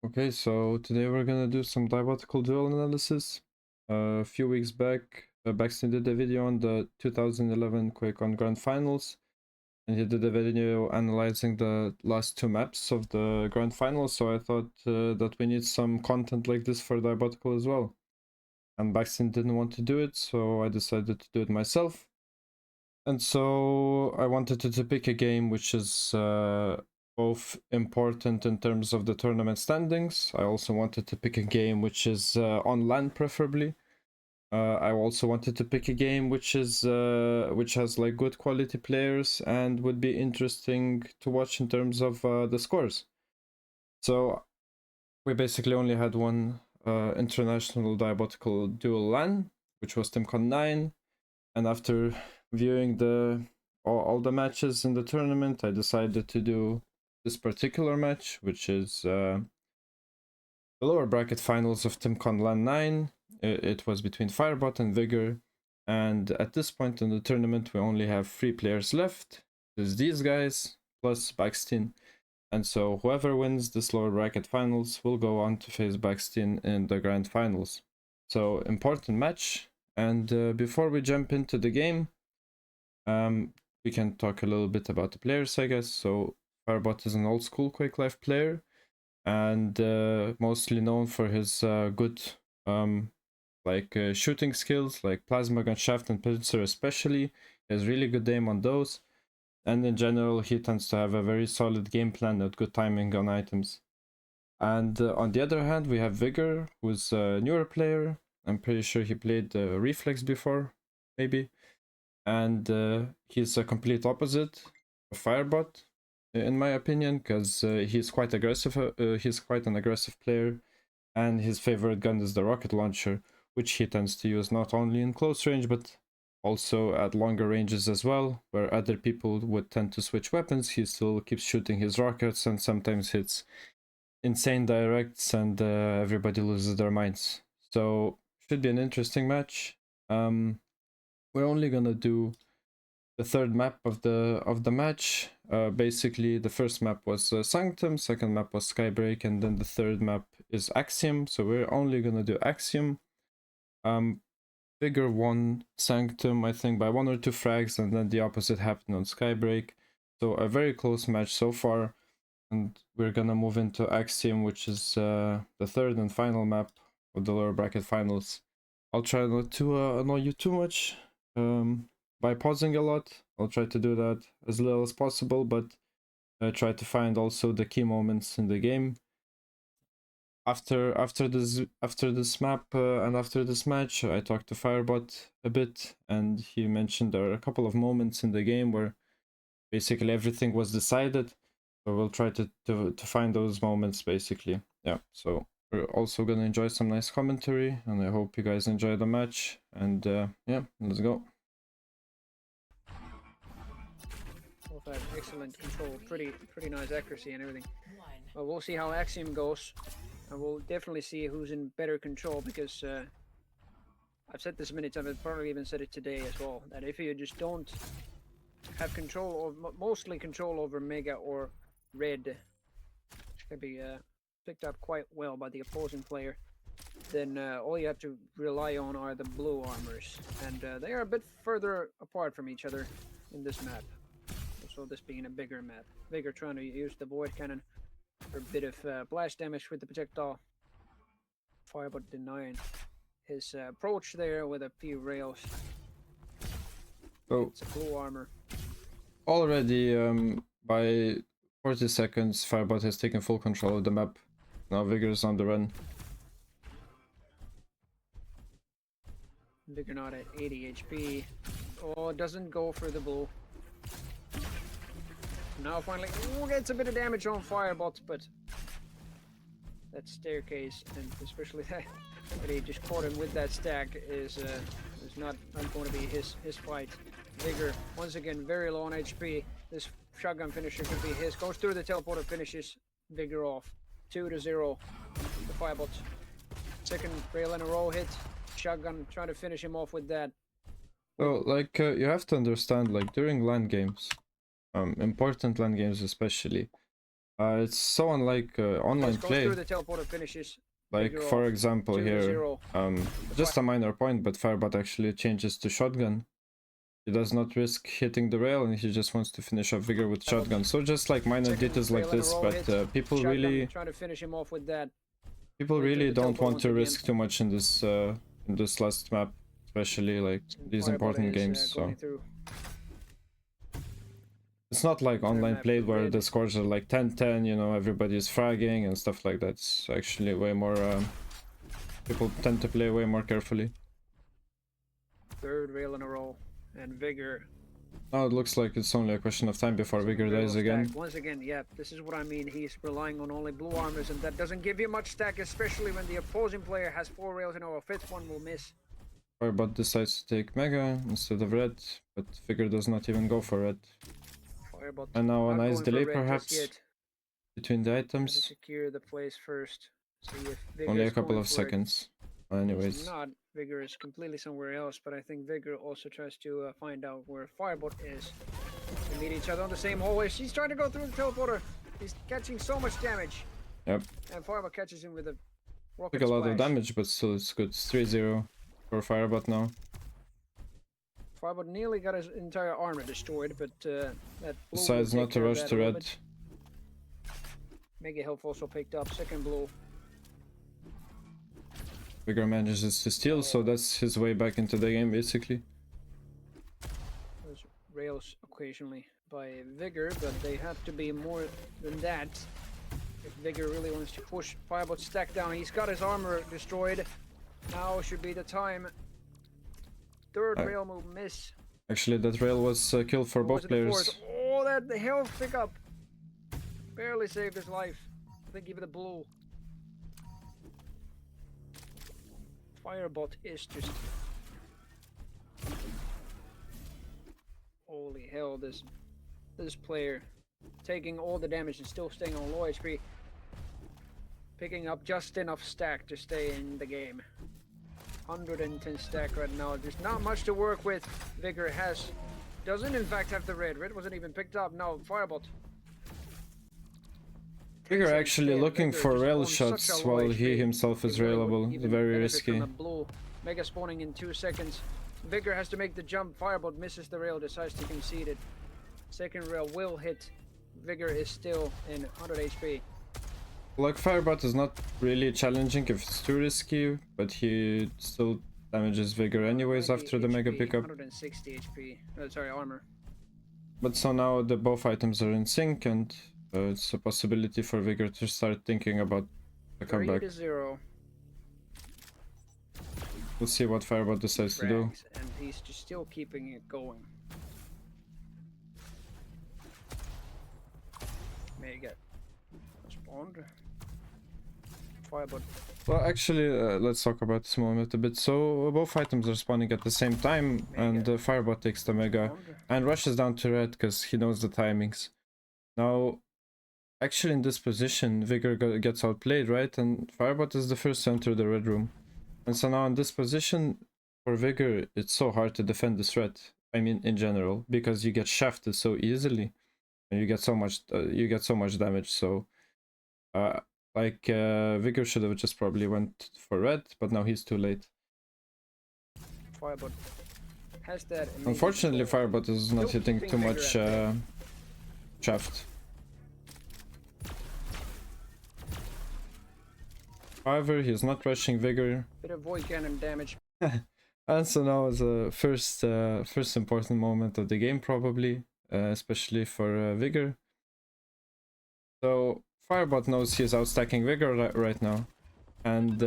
Okay, so today we're gonna do some diabotical duel analysis. A few weeks back, Baxton did a video on the 2011 QuakeCon Grand Finals, and he did a video analyzing the last two maps of the Grand Finals, so I thought that we need some content like this for diabotical as well. And Baxton didn't want to do it, so I decided to do it myself. And so I wanted to pick a game which is both important in terms of the tournament standings. I also wanted to pick a game which is on LAN preferably. I also wanted to pick a game which has like good quality players and would be interesting to watch in terms of the scores. So we basically only had one international diabotical duel LAN, which was TIMCONLAN, and after viewing all the matches in the tournament, I decided to do this particular match, which is the lower bracket finals of TIMCONLAN 9. It was between Firebot and VIGUR, and at this point in the tournament we only have 3 players left. There's these guys plus Baxtin, and so whoever wins this lower bracket finals will go on to face Baxtin in the grand finals. So important match, and before we jump into the game, we can talk a little bit about the players, I guess. So Firebot is an old school Quake Life player, and mostly known for his good shooting skills, like plasma gun, shaft, and pincer especially. He has really good aim on those, and in general he tends to have a very solid game plan and good timing on items. And on the other hand, we have VIGUR, who's a newer player. I'm pretty sure he played Reflex before, maybe. And he's a complete opposite of Firebot, in my opinion, because he's quite aggressive. He's quite an aggressive player, and his favorite gun is the rocket launcher, which he tends to use not only in close range but also at longer ranges as well, where other people would tend to switch weapons. He still keeps shooting his rockets and sometimes hits insane directs, and everybody loses their minds. So should be an interesting match. We're only gonna do the third map of the match. Basically, the first map was Sanctum, second map was Skybreak, and then the third map is Axiom. So we're only gonna do Axiom. VIGUR won Sanctum, I think, by 1 or 2 frags, and then the opposite happened on Skybreak. So a very close match so far, and we're gonna move into Axiom, which is the third and final map of the lower bracket finals. I'll try not to annoy you too much by pausing a lot. I'll try to do that as little as possible, but try to find also the key moments in the game. After this map and after this match, I talked to Firebot a bit, and he mentioned there are a couple of moments in the game where basically everything was decided. So we'll try to find those moments, basically. Yeah, so we're also gonna enjoy some nice commentary, and I hope you guys enjoy the match. And yeah, let's go. Both have excellent control, pretty nice accuracy and everything. But we'll see how Axiom goes, and we'll definitely see who's in better control, because I've said this many times. I've probably even said it today as well, that if you just don't have control, or mostly control over Mega or Red, which can be picked up quite well by the opposing player, then all you have to rely on are the blue armors, and they are a bit further apart from each other in this map. So this being a bigger map. VIGUR trying to use the void cannon for a bit of blast damage with the projectile. Firebot denying his approach there with a few rails. So it's a blue armor. Already by 40 seconds, Firebot has taken full control of the map. Now VIGUR is on the run. VIGUR not at 80 HP. Oh, doesn't go for the blue. Now finally, gets a bit of damage on Firebot, but that staircase, and especially that he just caught him with that stack, is not going to be his fight. VIGUR once again very low on HP. This shotgun finisher could be his. Goes through the teleporter, finishes VIGUR off. 2-0. The Firebot. Second rail in a row hit. Shotgun trying to finish him off with that. So like you have to understand, like during LAN games, important LAN games especially, It's so unlike online Let's go play. through the teleporter finishes. Like Vigor for off. example here, 2-0. just a minor point, but Firebot actually changes to shotgun. He does not risk hitting the rail, and he just wants to finish up Vigor with shotgun. So just like minor Second details like rail in a this, row but hit. people Shotgun, really trying to finish him off with that. people Going through really the don't teleport want to once risk too much in this last map, especially like these Firebot important is, games. So going through. it's not like Third online map play for where red. the scores are like 10-10, you know, everybody's fragging and stuff like that. It's actually way more people tend to play way more carefully. Third rail in a row. And Vigor. Now it looks like it's only a question of time before Vigor dies again. Once again, yeah, this is what I mean. He's relying on only blue armors, and that doesn't give you much stack, especially when the opposing player has 4 rails in a row. Fifth one will miss. Firebot decides to take Mega instead of Red, but Vigor does not even go for Red. Firebot And now a not nice going for delay red just perhaps yet. between the Trying to items. secure the place first. See if Vigor Only a is couple going of for it. seconds. He's Anyways, not. Vigor is completely somewhere else, but I think Vigor also tries to find out where Firebot is. They meet each other on the same hallway. She's trying to go through the teleporter. He's catching so much damage. yep, And Firebot catches him with a rocket took a lot splash. of damage, but still it's good. It's 3-0 for Firebot now. Firebot nearly got his entire armor destroyed, but that blue will Decides take not to care of rush that to a little Red. bit. Mega health also picked up. Second blue. Vigor manages to steal, so that's his way back into the game basically. Those rails occasionally by Vigor, but they have to be more than that. If Vigor really wants to push Firebot's stack down, he's got his armor destroyed. Now should be the time. Third rail move miss. Actually, that rail was a kill for Or was both it the fourth? players. Oh, that the health pickup barely saved his life. I think even the blue. Firebot is just holy hell! This player taking all the damage and still staying on low HP, picking up just enough stack to stay in the game. 110 stack right now. There's not much to work with. Vigor doesn't in fact have the red. Red wasn't even picked up. No, Firebot. Vigor actually looking Vigor for just rail on shots such a low while he HP. himself is He really would railable. even Very benefit from risky. the blue. Mega spawning in 2 seconds. Vigor has to make the jump. Firebot misses the rail, decides to concede it. Second rail will hit. Vigor is still in 100 HP. Like Firebot is not really challenging if it's too risky, but he still damages Vigor anyways 90 after the Mega HP, pickup. 160 HP. Sorry, armor. But so now the both items are in sync, and it's a possibility for Vigor to start thinking about the comeback. 3-0. We'll see what Firebot decides to do. Frags, and he's just still keeping it going. Mega spawned. Firebot. Well, actually, let's talk about this moment a bit. So both items are spawning at the same time, and Firebot takes the Mega and rushes down to Red because he knows the timings. Now, actually in this position, Vigor gets outplayed, right? And Firebot is the first to enter the Red room. And so now in this position, for Vigor, it's so hard to defend this threat. I mean, in general, because you get shafted so easily, and you get so much damage. So, Vigor should have just probably went for Red, but now he's too late. Firebot has that. Unfortunately, Firebot is not Still hitting keeping too Vigor much at bay. shaft. However, he's not rushing Vigor. Bit of void cannon damage. And so now is a first important moment of the game, probably, especially for Vigor. So Firebot knows he's outstacking Vigor right now, and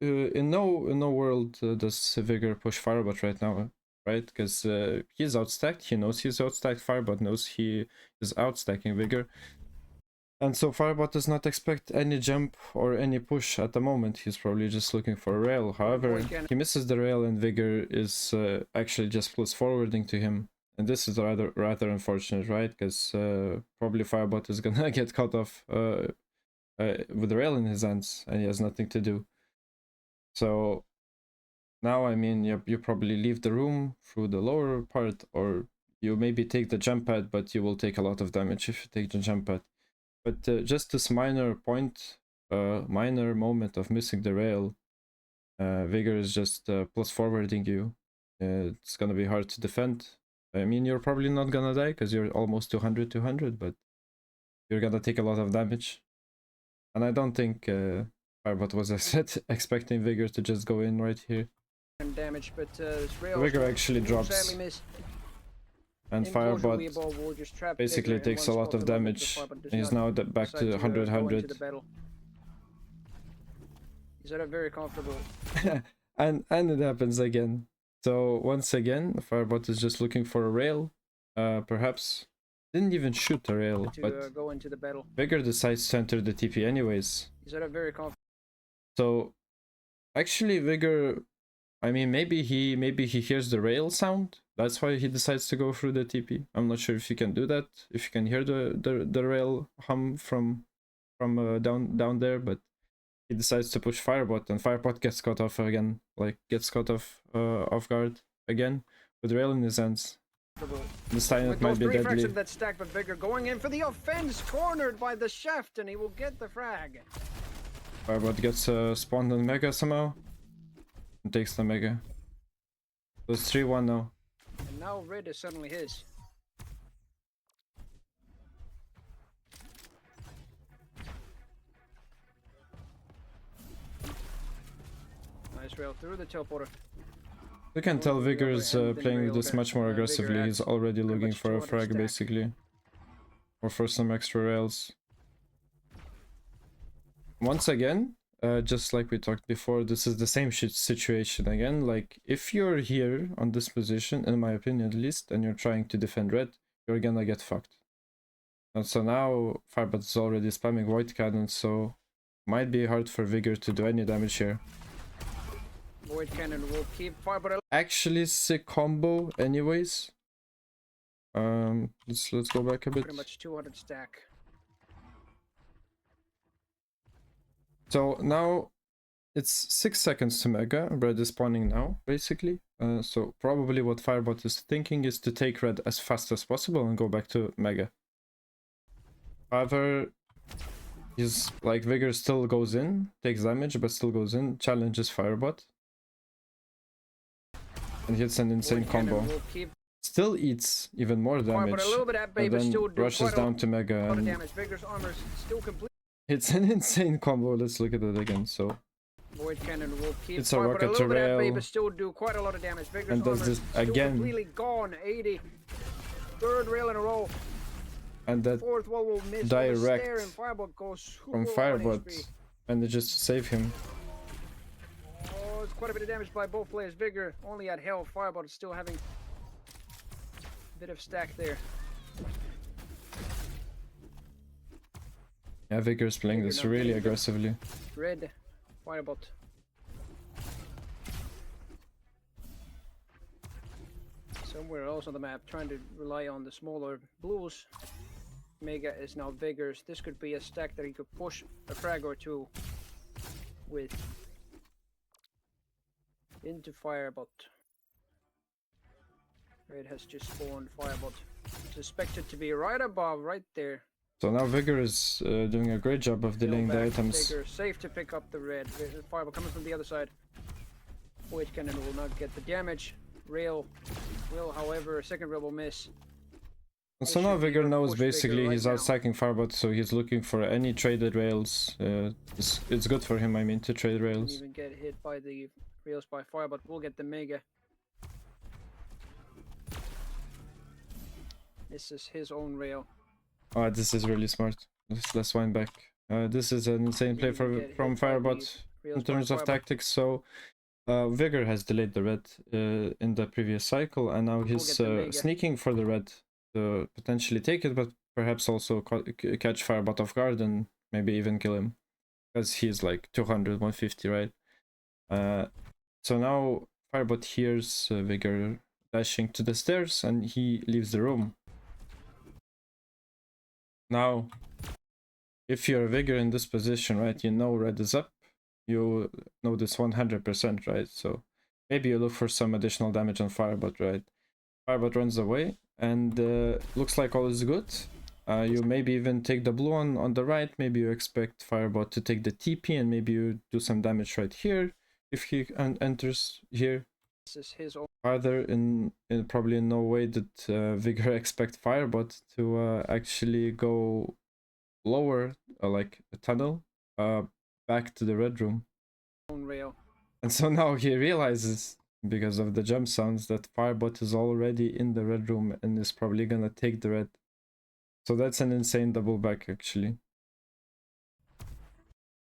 in no world does Vigor push Firebot right now, right? Because he's outstacked. He knows he's outstacked. Firebot knows he is outstacking Vigor. And so Firebot does not expect any jump or any push at the moment. He's probably just looking for a rail. However, he misses the rail and Vigor is actually just plus forwarding to him. And this is rather unfortunate, right? Because probably Firebot is gonna get cut off with the rail in his hands and he has nothing to do. So now, I mean, you probably leave the room through the lower part, or you maybe take the jump pad, but you will take a lot of damage if you take the jump pad. But just this minor point, minor moment of missing the rail, Vigor is just plus forwarding you. It's gonna be hard to defend. I mean, you're probably not gonna die because you're almost 200, but you're gonna take a lot of damage. And I don't think Firebot was expecting Vigor to just go in right here. And damage, but Vigor actually drops. And Firebot basically takes a lot of damage. He's now back to 100. Is that a very comfortable? and it happens again. So once again, Firebot is just looking for a rail. Perhaps didn't even shoot a rail, but go into the battle. Vigor decides to enter the TP anyways. Is that a very comfortable? So actually, Vigor, I mean, maybe he hears the rail sound. That's why he decides to go through the TP. I'm not sure if you can do that. If you can hear the rail hum from down there, but he decides to push Firebot, and Firebot gets caught off again. Like gets caught off guard again with rail in his hands. This time it might be deadly. That stack, but Vigor going in for the offense, cornered by the shaft, and he will get the frag. Firebot gets spawned on Mega somehow and takes the Mega. So it's 3-1 now. And now red is suddenly his. Nice rail through the teleporter. You can tell Vigor is playing this much more aggressively. He's already looking for a frag basically. Or for some extra rails. Once again, just like we talked before, this is the same situation again. Like, if you're here on this position, in my opinion at least, and you're trying to defend red, you're gonna get fucked. And so now Firebot is already spamming Void Cannon, so might be hard for Vigor to do any damage here. Void Cannon will keep Firebot alive. Actually, sick combo anyways. Let's go back a bit. Pretty much 200 stack. So now it's 6 seconds to Mega. Red is spawning now, basically. So probably what Firebot is thinking is to take red as fast as possible and go back to Mega. However, he's like Vigor still goes in, takes damage, but still goes in, challenges Firebot. And hits an insane combo. Still eats even more damage, and then rushes down to Mega and it's an insane combo. Let's look at it again. So Void Cannon will keep it's a rocket to rail, but still do quite a lot of damage. Vigor's and does this again. Completely gone. 80. Third rail in a row. And that fourth wall will miss direct from Firebot, manages to save him. Oh, it's quite a bit of damage by both players. Vigor only at health. Firebot is still having a bit of stack there. Yeah, Vigor is playing this really aggressively. Red, Firebot. Somewhere else on the map, trying to rely on the smaller blues. Mega is now Vigor's. This could be a stack that he could push a frag or two with into Firebot. Red has just spawned Firebot. Suspected to be right above, right there. So now Vigor is doing a great job of delaying the items. Vigor, safe to pick up the red. Firebot coming from the other side. Void Cannon will not get the damage. Rail will, however, a second rail will miss. So now Vigor knows basically he's outstacking Firebot, so he's looking for any traded rails. It's good for him, I mean, to trade rails. Even get hit by the rails by Firebot. We'll get the Mega. This is his own rail. Oh, this is really smart. Let's wind back. This is an insane play from Firebot in terms of tactics. So Vigor has delayed the red in the previous cycle, and now he's sneaking for the red to potentially take it, but perhaps also catch Firebot off guard and maybe even kill him, because he's like 200, 150, right? So now Firebot hears Vigor dashing to the stairs, and he leaves the room. Now, if you're a Vigor in this position, right, you know red is up, you know this 100%, right? So maybe you look for some additional damage on Firebot, right? Firebot runs away, and looks like all is good You maybe even take the blue on the right. Maybe you expect Firebot to take the TP and maybe you do some damage right here if he enters here. This is his own. Either in probably in no way did Vigor expect Firebot to actually go lower, like a tunnel, back to the red room. Rail. And so now he realizes, because of the jump sounds, that Firebot is already in the red room and is probably gonna take the red. So that's an insane double back actually.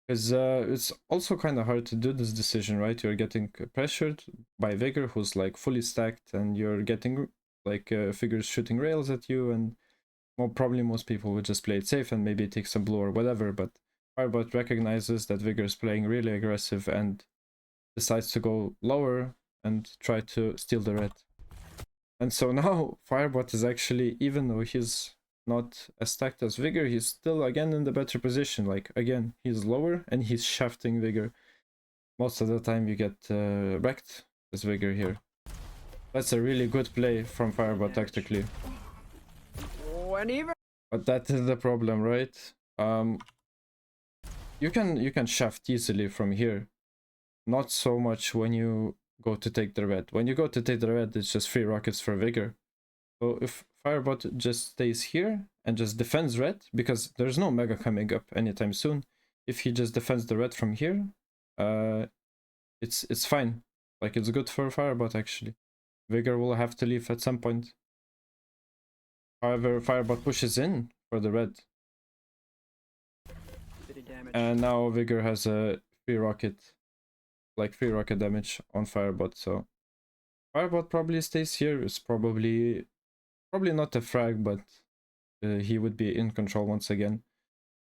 Because it's also kind of hard to do this decision, right? You're getting pressured by Vigor, who's like fully stacked, and you're getting like figures shooting rails at you, and well, probably most people would just play it safe and maybe take some blue or whatever, but Firebot recognizes that Vigor is playing really aggressive and decides to go lower and try to steal the red. And so now Firebot is actually, even though he's not as stacked as Vigor, he's still again in the better position. Like again, he's lower and he's shafting Vigor. Most of the time you get wrecked as Vigor here. That's a really good play from Firebot tactically. Oh, and even. But that is the problem, right? You can shaft easily from here. Not so much when you go to take the red. When you go to take the red, it's just free rockets for Vigor. So if Firebot just stays here and just defends red, because there's no mega coming up anytime soon, if he just defends the red from here, it's fine. Like, it's good for Firebot actually. Vigor will have to leave at some point. However, Firebot pushes in for the red. And now Vigor has a free rocket, like free rocket damage on Firebot. So Firebot probably stays here. It's probably not a frag, but he would be in control once again.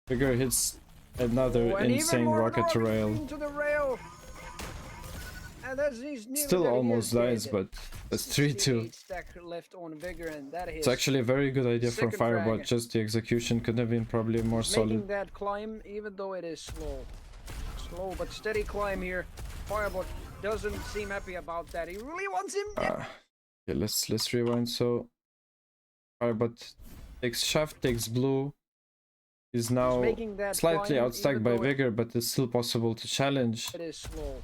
Vigor hits another insane rocket to rail. Still almost dies, but that's 3-2. It's actually a very good idea from Firebot, just the execution could have been probably more solid. Making that climb, even though it is slow. Slow but steady climb here. Firebot doesn't seem happy about that. He really wants him dead. Yeah, let's rewind. So Firebot takes shaft, takes blue. Is now slightly outstacked by Vigor, but it's still possible to challenge. It is slow.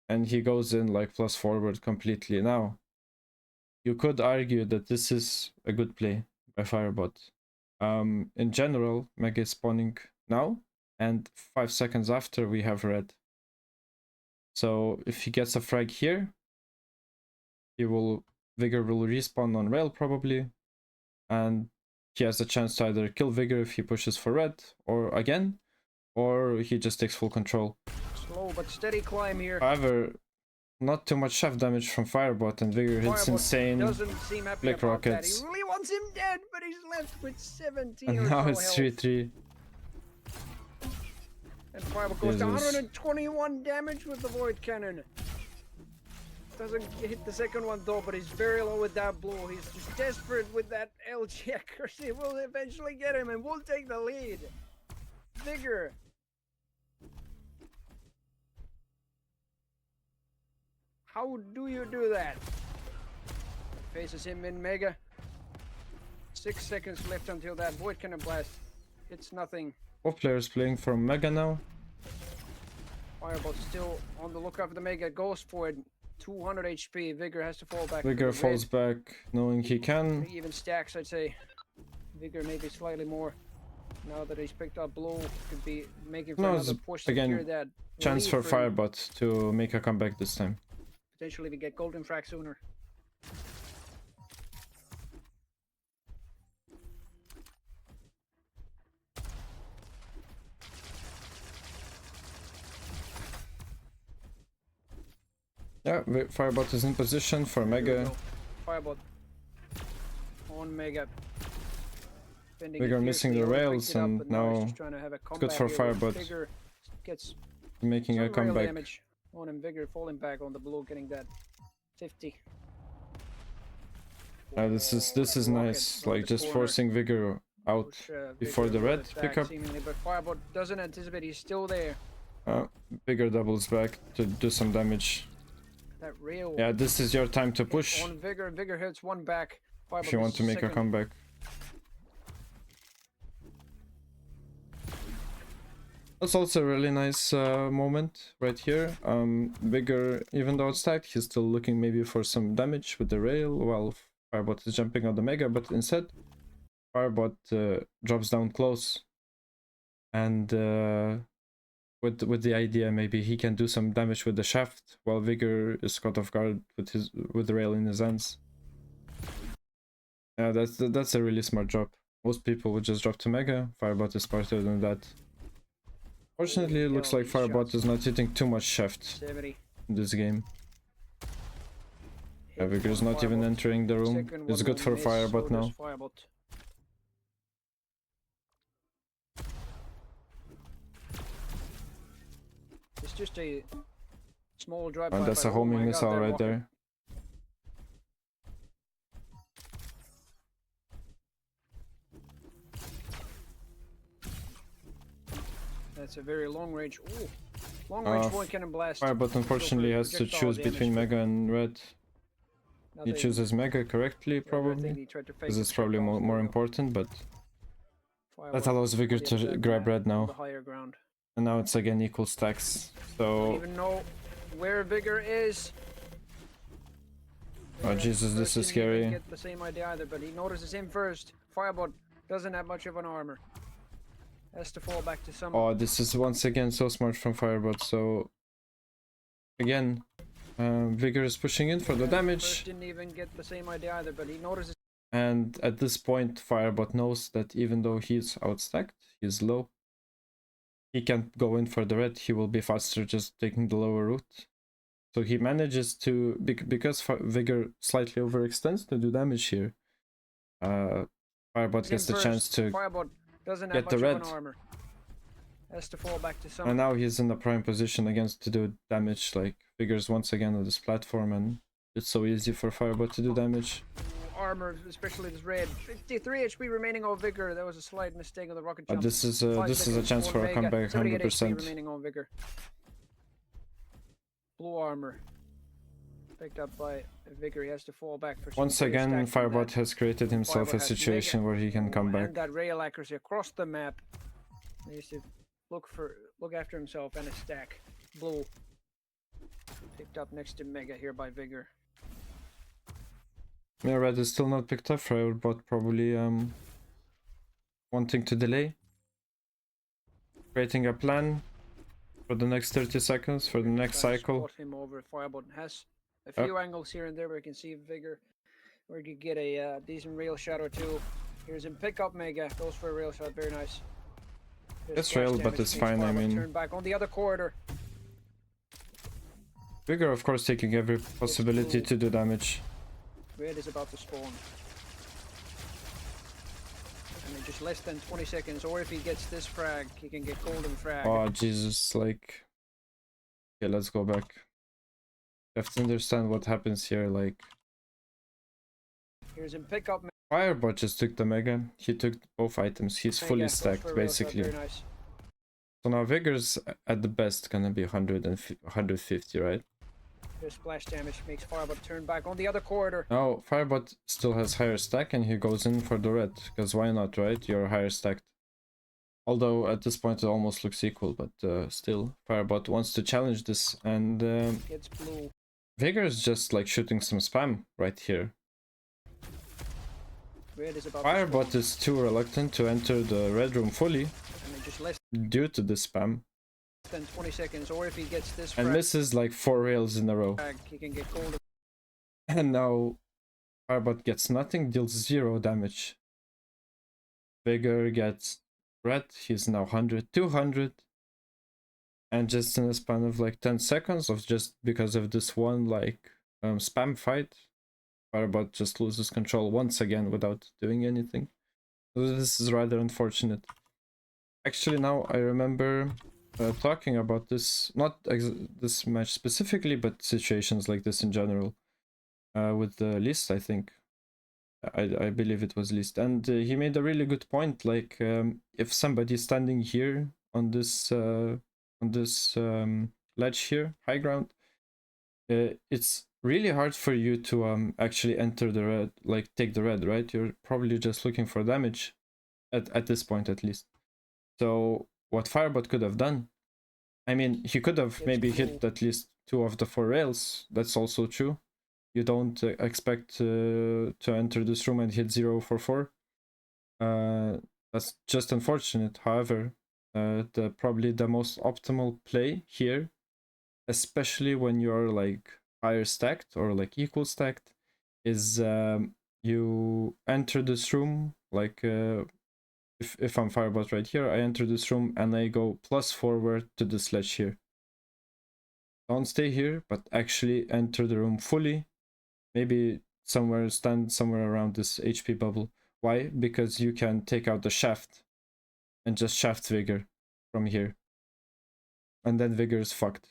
And he goes in like plus forward completely. Now, you could argue that this is a good play by Firebot. In general, Mega is spawning now, and 5 seconds after we have red. So if he gets a frag here, Vigor will respawn on rail probably, and he has a chance to either kill Vigor if he pushes for red, or again, or he just takes full control. Slow but steady climb here. However, not too much shaft damage from Firebot, and Vigor hits insane flick rockets. He really wants him dead, but he's left with 17 and or now so it's health. 3-3. And Firebot goes to 121 damage with the Void Cannon. Doesn't hit the second one though, but he's very low with that blow. He's just desperate with that LG accuracy. We'll eventually get him and we'll take the lead. Vigor. How do you do that? Faces him in Mega. 6 seconds left until that Void Cannon blast. It's nothing. Both players playing from Mega now. Firebot still on the lookout for the Mega. Goes for it. 200 HP. Vigor has to fall back. Vigor falls back, knowing he can. 3 even stacks, I'd say. Vigor maybe slightly more. Now that he's picked up blue, could be making for another push to secure that. Chance for Firebot to make a comeback this time. Potentially we get golden frag sooner. Yeah, Firebot is in position for Mega. Firebot on Mega. Vigor missing the rails, and now it's good for Firebot. Gets making a comeback. Damage on him. Vigor falling back on the blue, getting that 50. This is nice, like just forcing Vigor out before the red pickup. But Firebot doesn't anticipate, he's still there. Vigor doubles back to do some damage. That rail. Yeah, this is your time to push. On Vigor, Vigor hits one back. Firebot if you want to make a comeback. That's also a really nice moment right here. VIGUR, even though it's stacked, he's still looking maybe for some damage with the rail while Firebot is jumping on the Mega, but instead Firebot drops down close, and with the idea maybe he can do some damage with the shaft while VIGUR is caught off guard with the rail in his hands. Yeah, that's a really smart drop. Most people would just drop to Mega. Firebot is smarter than that. Fortunately, it looks like Firebot is not hitting too much shaft 70. in this game. VIGUR is not even entering the room. It's good for Firebot now. It's just a small drive. And that's a homing missile right there. That's a very long range. Ooh, long range point cannon blast. Firebot unfortunately has to choose between Mega and Red. He chooses Mega correctly, probably, because it's probably more important, but that allows VIGUR to grab Red now. And now it's again equal stacks. So I don't even know where VIGUR is. Oh Jesus, this is scary. Get the same idea either, but he notices him first. Firebot doesn't have much of an armor. Has to fall back to some. Oh, this is once again so smart from Firebot. So again, VIGUR is pushing in for the damage. Didn't even get the same idea either, but he notices. And at this point, Firebot knows that even though he's outstacked, he's low. He can't go in for the red. He will be faster just taking the lower route. So he manages to, because VIGUR slightly overextends, to do damage here. Firebot gets the chance to get the red. Has to fall back to some. And now he's in the prime position against to do damage. Like VIGUR's once again on this platform, and it's so easy for Firebot to do damage. Armor, especially this red. 53 HP remaining on VIGUR. That was a slight mistake on the rocket jump. This is a chance for a comeback, 100%. Remaining on VIGUR. Blue armor picked up by VIGUR. He has to fall back for. Once again, Firebot has created himself a situation where he can come back. And that rail accuracy across the map. He needs to look after himself and a stack. Blue picked up next to Mega here by VIGUR. Yeah, red is still not picked up. Firebot probably wanting to delay, creating a plan for the next 30 seconds for the next cycle. Him over. Firebot has a few angles here and there where you can see VIGUR, where you get a decent rail shot or two. Here's him pick up Mega. Goes for a rail shot. Very nice. It's rail, but it's fine. I mean, turn back on the other corridor. VIGUR, of course, taking every possibility to do damage. Red is about to spawn. And in just less than 20 seconds, or if he gets this frag, he can get golden frag. Oh, Jesus, like... Okay, let's go back. You have to understand what happens here, like... Here's him pick up. Firebot just took the Mega. He took both items. He's fully stacked, basically. Nice. So now VIGUR's at the best gonna be 150, right? There's splash damage, makes Firebot turn back on the other corridor. Now, Firebot still has higher stack and he goes in for the red, because why not, right? You're higher stacked. Although at this point it almost looks equal, but still, Firebot wants to challenge this, and gets blue. VIGUR is just like shooting some spam right here. Red is about Firebot is too reluctant to enter the red room fully due to the spam. Than 20 seconds, or if he gets this and misses like 4 rails in a row. He can get golden. And now Firebot gets nothing, deals 0 damage. VIGUR gets red, he's now 100, 200. And just in a span of like 10 seconds of just because of this one like spam fight, Firebot just loses control once again without doing anything. So this is rather unfortunate. Actually, now I remember talking about this, not this match specifically, but situations like this in general, with List, I think. I believe it was List, and he made a really good point. Like, if somebody's standing here on this ledge here, high ground, it's really hard for you to actually enter the red, like take the red, right? You're probably just looking for damage at this point, at least. So what Firebot could have done. I mean, he could have Gets maybe cool. hit at least 2 of the 4 rails. That's also true. You don't expect to enter this room and hit 0 for 4. That's just unfortunate. However, probably the most optimal play here, especially when you're like higher stacked or like equal stacked, is you enter this room like if I'm Firebot right here, I enter this room and I go plus forward to the sledge here. Don't stay here, but actually enter the room fully. Maybe stand somewhere around this HP bubble. Why? Because you can take out the shaft and just shaft Vigor from here. And then Vigor is fucked.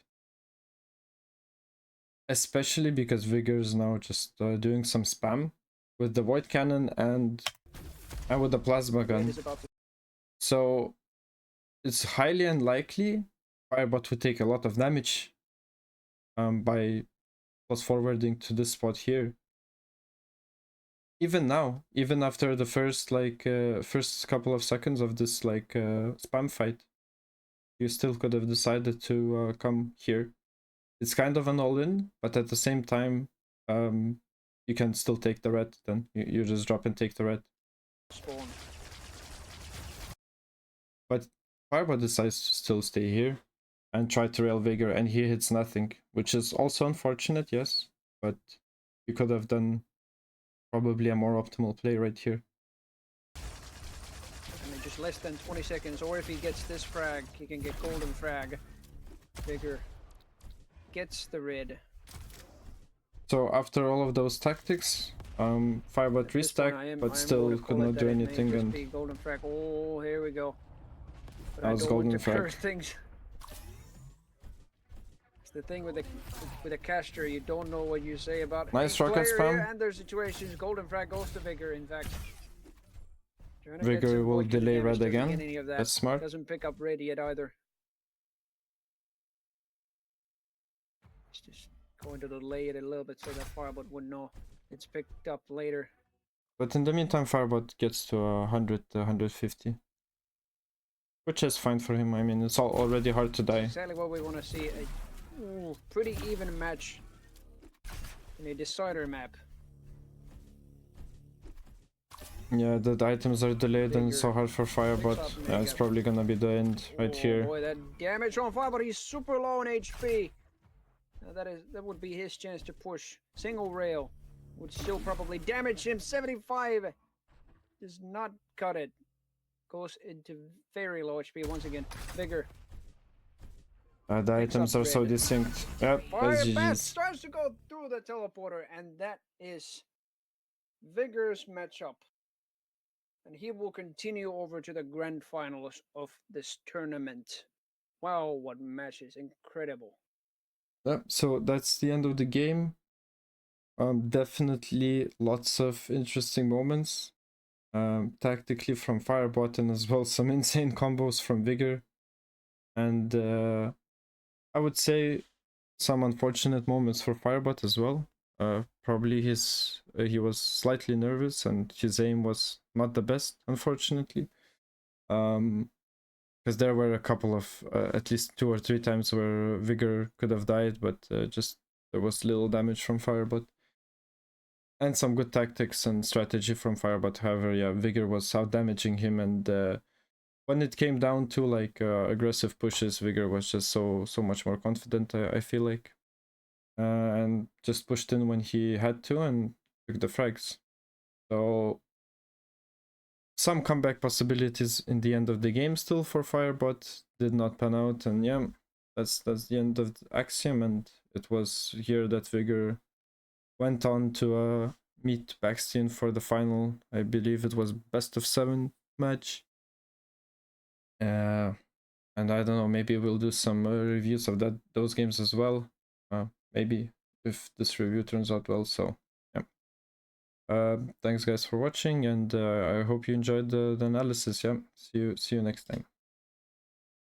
Especially because Vigor is now just doing some spam with the Void Cannon and with the Plasma Gun. So it's highly unlikely Firebot would take a lot of damage by plus forwarding to this spot here. Even now, even after the first first couple of seconds of this spam fight, you still could have decided to come here. It's kind of an all-in, but at the same time, you can still take the red. Then you just drop and take the red. Spawn. But Firebot decides to still stay here and try to rail Vigor, and he hits nothing, which is also unfortunate, yes. But you could have done probably a more optimal play right here. I mean, just less than 20 seconds, or if he gets this frag, he can get golden frag. Vigor gets the red. So after all of those tactics, Firebot restacked, but still could not do anything. And be golden frag. Oh, here we go. But that was golden frag. Things. It's the thing with a caster, you don't know what you say about. Nice rocket spam. And there's situations golden frag goes to Vigor. In fact, Vigor will delay red again. That's smart. Doesn't pick up red yet either. It's just going to delay it a little bit so that Firebot would know it's picked up later. But in the meantime, Firebot gets to 100, 150. Which is fine for him. I mean, it's already hard to die. Exactly what we want to see. A pretty even match in a decider map. Yeah, the items are delayed and it's so hard for Firebot. Yeah, it's probably gonna be the end right here. Boy, that damage on Firebot. He's super low on HP. That would be his chance to push. Single rail would still probably damage him. 75 does not cut it. Goes into very low HP once again. Vigor. The items are so distinct. Yep, that's GG's. Starts to go through the teleporter, and that is Vigor's matchup. And he will continue over to the grand finals of this tournament. Wow, what matches! Incredible. Yep, so that's the end of the game. Definitely lots of interesting moments. Tactically from Firebot, and as well some insane combos from Vigor. And I would say some unfortunate moments for Firebot as well. Probably he was slightly nervous and his aim was not the best, unfortunately. Because there were a couple of at least 2 or 3 times where Vigor could have died, but just there was little damage from Firebot. And some good tactics and strategy from Firebot. However, yeah, Vigor was out damaging him, and when it came down to like aggressive pushes, Vigor was just so much more confident, I feel like. And just pushed in when he had to and took the frags. So some comeback possibilities in the end of the game still for Firebot, did not pan out, and yeah, that's the end of the Axiom, and it was here that Vigor went on to meet Backstein for the final. I believe it was best of 7 match. And I don't know, maybe we'll do some reviews of those games as well. Maybe if this review turns out well. So yeah. Thanks guys for watching, and I hope you enjoyed the analysis. Yeah, see you next time.